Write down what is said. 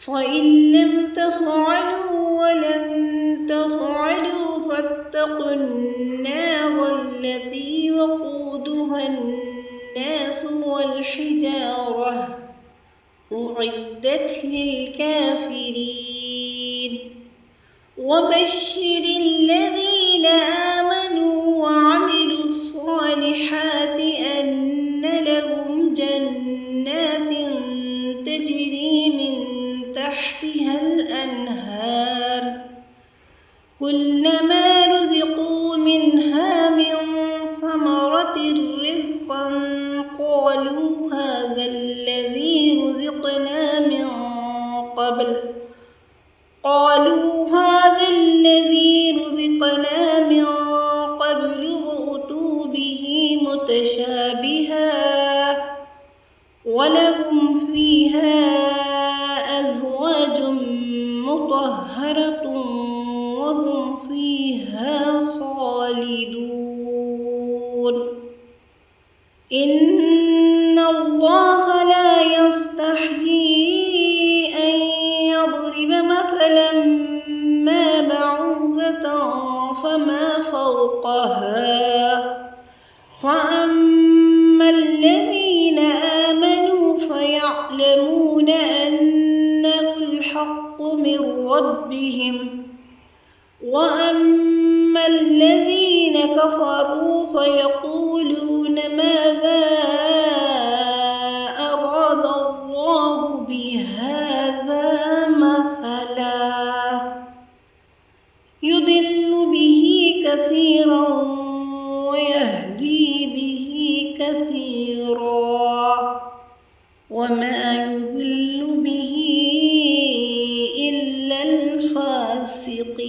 فإن لم تفعلوا ولن تفعلوا فاتقوا النار التي وقودها الناس والحجارة أعدت للكافرين وبشر الذين آمنوا وعملوا الصالحات أن لهم جنات تجري من تحتها الأنهار كلما رزقوا منها من ثمرة رزقا قالوا هذا الذي رزقنا من قبل وأتوا به متشابها ولهم فيها أزواج مطهرة وهم فيها خالدون إن الله لا يستحيي أن يضرب مثلا ما بعوضة فما فوقها فأما الذين آمنوا فيعلمون أنه الحق من ربهم وأما الذين كفروا فيقولون ماذا أراد الله بهذا مثلا يضل به كثيرا ويهدي به كثيرا وما يضل به إلا الفاسقين.